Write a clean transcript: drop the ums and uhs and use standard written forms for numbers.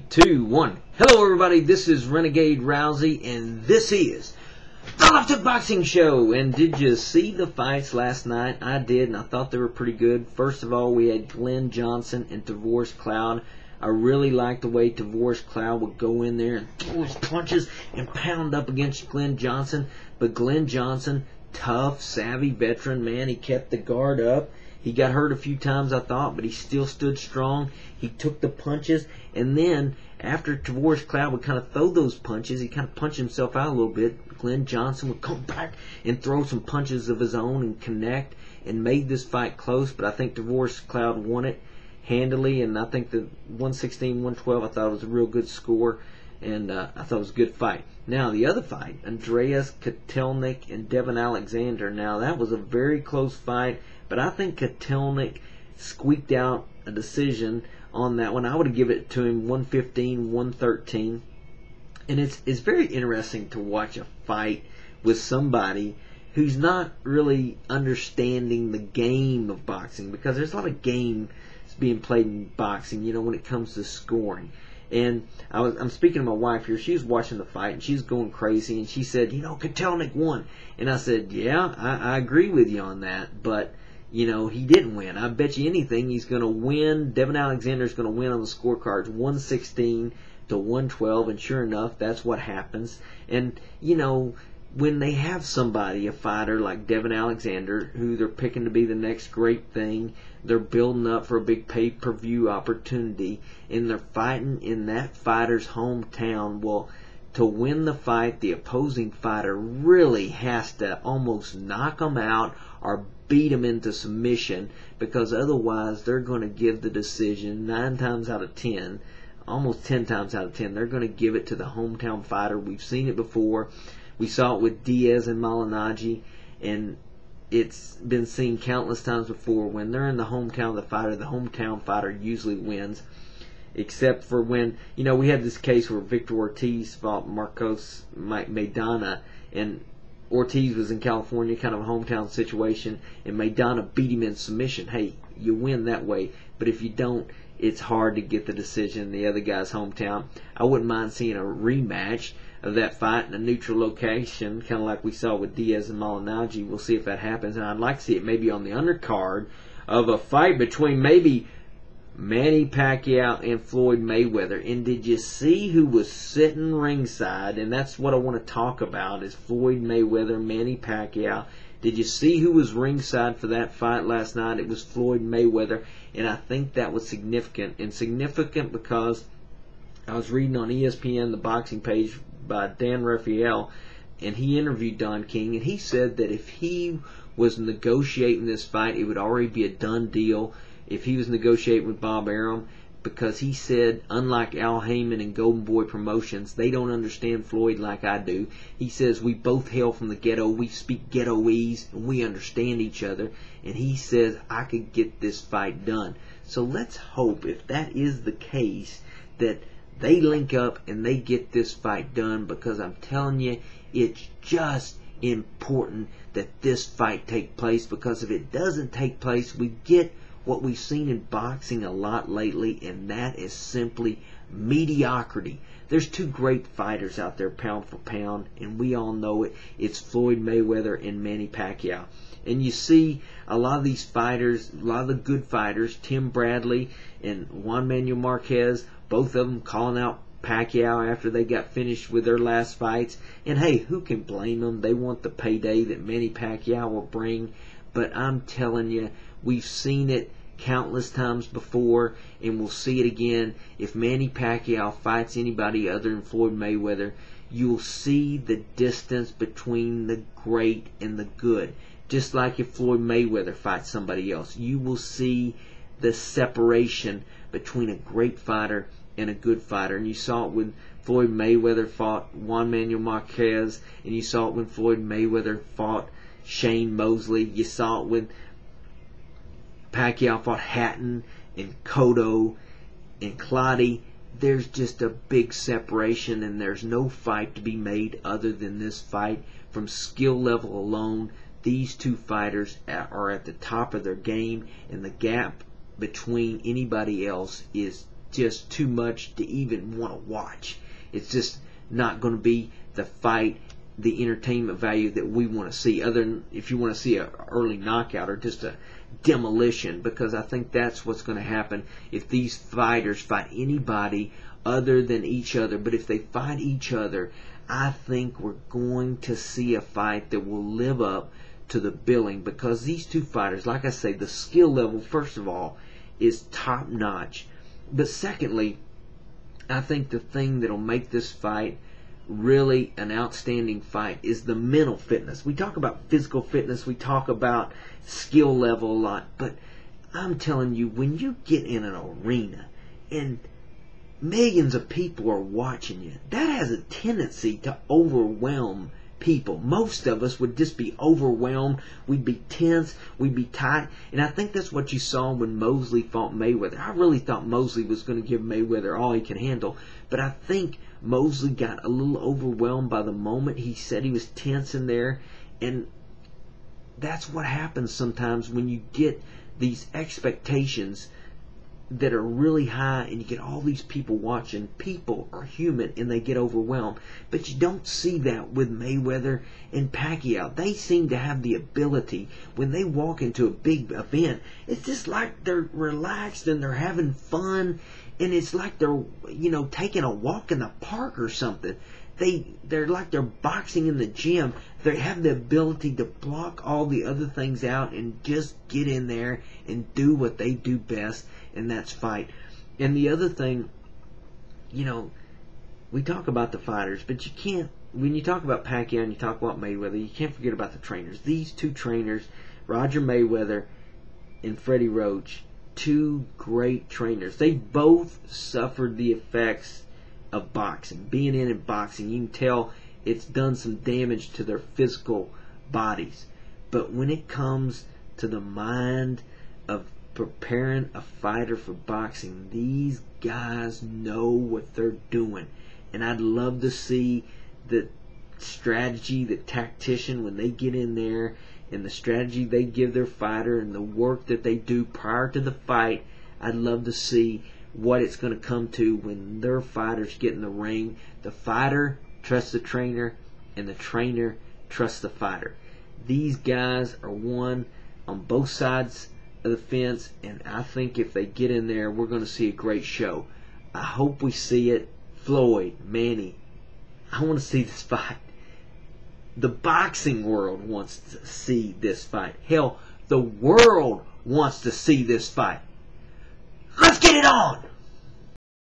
Two, one. Hello, everybody. This is Renegade Rousey, and this is the Left Hook Boxing Show. And did you see the fights last night? I did, and I thought they were pretty good. First of all, we had Glenn Johnson and Tavoris Cloud. I really liked the way Tavoris Cloud would go in there and throw his punches and pound up against Glenn Johnson. But Glenn Johnson, tough, savvy veteran, man, he kept the guard up. He got hurt a few times, I thought, but he still stood strong. He took the punches, and then after Tavoris Cloud would kind of throw those punches, he kind of punched himself out a little bit. Glenn Johnson would come back and throw some punches of his own and connect and made this fight close, but I think Tavoris Cloud won it handily, and I think the 116-112, I thought it was a real good score, and I thought it was a good fight. Now, the other fight, Andreas Kotelnik and Devin Alexander. Now, that was a very close fight, but I think Kotelnik squeaked out a decision on that one. I would have given it to him 115-113. And it's very interesting to watch a fight with somebody who's not really understanding the game of boxing, because there's a lot of games being played in boxing, you know, when it comes to scoring. And I'm speaking to my wife here. She was watching the fight, and she's going crazy, and she said, you know, Kotelnik won. And I said, yeah, I agree with you on that, but you know, he didn't win. I bet you anything he's going to win. Devin Alexander's going to win on the scorecards 116-112, and sure enough, that's what happens. And, you know, when they have somebody, a fighter like Devin Alexander, who they're picking to be the next great thing, they're building up for a big pay-per-view opportunity, and they're fighting in that fighter's hometown, well, to win the fight, the opposing fighter really has to almost knock them out or beat them into submission, because otherwise they're going to give the decision 9 times out of 10, almost 10 times out of 10, they're going to give it to the hometown fighter. We've seen it before. We saw it with Diaz and Malignaggi, and it's been seen countless times before. When they're in the hometown of the hometown fighter usually wins, except for when, you know, we had this case where Victor Ortiz fought Marcos Maidana, and Ortiz was in California, kind of a hometown situation, and Maidana beat him in submission. Hey, you win that way, but if you don't, it's hard to get the decision in the other guy's hometown. I wouldn't mind seeing a rematch of that fight in a neutral location, kind of like we saw with Diaz and Malignaggi. We'll see if that happens, and I'd like to see it maybe on the undercard of a fight between maybe Manny Pacquiao and Floyd Mayweather. And did you see who was sitting ringside? And that's what I want to talk about, is Floyd Mayweather, Manny Pacquiao. Did you see who was ringside for that fight last night? It was Floyd Mayweather, and I think that was significant. And significant because I was reading on ESPN, the boxing page by Dan Rafael, and he interviewed Don King, and he said that if he was negotiating this fight, it would already be a done deal if he was negotiating with Bob Arum, because he said, unlike Al Heyman and Golden Boy Promotions, they don't understand Floyd like I do. He says, we both hail from the ghetto, we speak ghettoese, and we understand each other, and he says, I could get this fight done. So let's hope, if that is the case, that they link up and they get this fight done, because I'm telling you, it's just important that this fight take place, because if it doesn't take place, we get what we've seen in boxing a lot lately, and that is simply mediocrity. There's two great fighters out there, pound for pound, and we all know it. It's Floyd Mayweather and Manny Pacquiao. And you see a lot of these fighters, a lot of the good fighters, Tim Bradley and Juan Manuel Marquez, both of them calling out Pacquiao after they got finished with their last fights. And hey, who can blame them? They want the payday that Manny Pacquiao will bring. But I'm telling you, we've seen it countless times before, and we'll see it again. If Manny Pacquiao fights anybody other than Floyd Mayweather, you'll see the distance between the great and the good. Just like if Floyd Mayweather fights somebody else, you will see the separation between a great fighter and a good fighter. And you saw it when Floyd Mayweather fought Juan Manuel Marquez, and you saw it when Floyd Mayweather fought Shane Mosley. You saw it when Pacquiao fought Hatton and Cotto and Clottey. There's just a big separation, and there's no fight to be made other than this fight. From skill level alone, these two fighters are at the top of their game, and the gap between anybody else is just too much to even want to watch. It's just not going to be the fight, the entertainment value that we want to see, other than if you want to see an early knockout or just a demolition, because I think that's what's going to happen if these fighters fight anybody other than each other. But if they fight each other, I think we're going to see a fight that will live up to the billing, because these two fighters, like I say, the skill level, first of all, is top notch. But secondly, I think the thing that'll make this fight really an outstanding fight is the mental fitness. We talk about physical fitness, we talk about skill level a lot, but I'm telling you, when you get in an arena and millions of people are watching you, that has a tendency to overwhelm people. Most of us would just be overwhelmed. We'd be tense. We'd be tight. And I think that's what you saw when Mosley fought Mayweather. I really thought Mosley was going to give Mayweather all he could handle. But I think Mosley got a little overwhelmed by the moment. He said he was tense in there. And that's what happens sometimes when you get these expectations that are really high and you get all these people watching. People are human and they get overwhelmed. But you don't see that with Mayweather and Pacquiao. They seem to have the ability, when they walk into a big event, it's just like they're relaxed and they're having fun, and it's like they're, taking a walk in the park or something. They're like they're boxing in the gym. They have the ability to block all the other things out and just get in there and do what they do best, and that's fight. And the other thing, we talk about the fighters, but you can't, when you talk about Pacquiao and you talk about Mayweather, you can't forget about the trainers. These two trainers, Roger Mayweather and Freddie Roach, two great trainers. They both suffered the effects of boxing. Being in boxing, you can tell it's done some damage to their physical bodies. But when it comes to the mind of preparing a fighter for boxing, these guys know what they're doing. And I'd love to see the strategy, the tactician, when they get in there, and the strategy they give their fighter and the work that they do prior to the fight. I'd love to see what it's going to come to when their fighters get in the ring. The fighter trusts the trainer, and the trainer trusts the fighter. These guys are one on both sides of the fence, and I think if they get in there, we're going to see a great show. I hope we see it. Floyd, Manny, I want to see this fight. The boxing world wants to see this fight. Hell, the world wants to see this fight. Let's get it on!